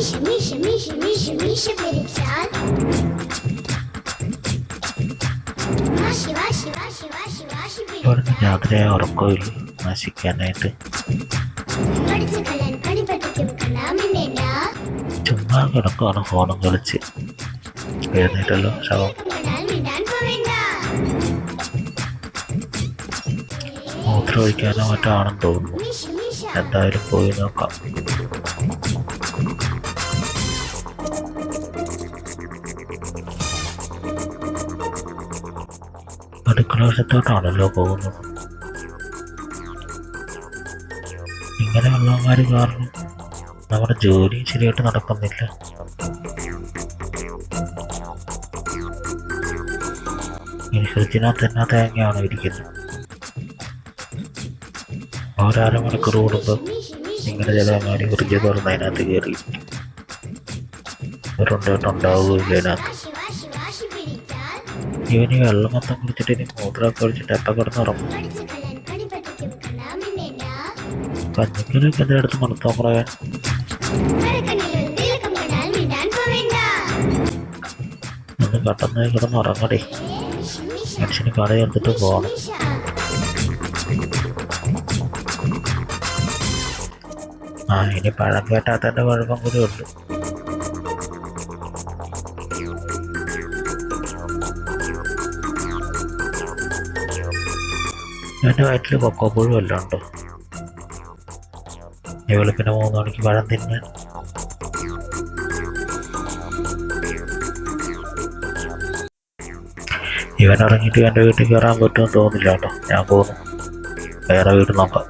മീശ പിരിച്ചാൽ വാശി ഇവിടുന്ന് രാത്രിയായ ഉറക്കമില്ല നശിക്കാനായിട്ട്. ചുമ്മാ കിടക്കുവാണ് ഫോണും കളിച്ച്. എഴുന്നേറ്റല്ലോ ശവം. മൂത്രം ഒഴിക്കാനോ മറ്റോ ആണെന്ന് തോന്നുന്നു. എന്തായാലും പോയി നോക്കാം. അടുക്കള വശത്തോട്ടാണല്ലോ പോകുന്നത്. ഇങ്ങനെയുള്ളവന്മാർ കാരണം നമ്മുടെ ജോലി ശരിയായിട്ട് നടക്കുന്നില്ല. ഇനി ഫ്രിഡ്ജിനകത്ത് തന്നെ തേങ്ങയാണ് ഇരിക്കുന്നത്. ഓരോ മണിക്കൂർ കൂടുമ്പോൾ ഇങ്ങനെ ചിലമാരി ഫ്രിഡ്ജ് തുറന്ന് അതിനകത്ത് കയറി ഉണ്ടാവുകയില്ല അതിനകത്ത്. ഇവന് വെള്ളം മൊത്തം കുടിച്ചിട്ട് ഇനി മൂത്രമൊക്കെ കുടിച്ചിട്ട് എപ്പം കിടന്നുറങ്ങും. കഞ്ഞിക്കലൊക്കെ എൻ്റെ അടുത്ത് മണത്തോക്കണേ. ഒന്ന് പെട്ടെന്ന് കിടന്നുറങ്ങടേ. മനുഷ്യന് കട ചേർത്തിട്ട് പോകണം. ഇനി പഴം കേട്ടാത്തതിൻ്റെ കുഴപ്പം കൂടി ഉണ്ട്. എൻ്റെ വയറ്റിൽ കൊക്കോപ്പുഴും എല്ലാം ഉണ്ടോ? ഈ വെളുപ്പിന് 3 മണിക്ക് പഴം തിന്നാൻ. ഇവൻ ഇറങ്ങിയിട്ട് എൻ്റെ വീട്ടിൽ കയറാൻ പറ്റുമെന്ന് തോന്നില്ല കേട്ടോ. ഞാൻ പോകുന്നു, വേറെ വീട് നോക്കാം.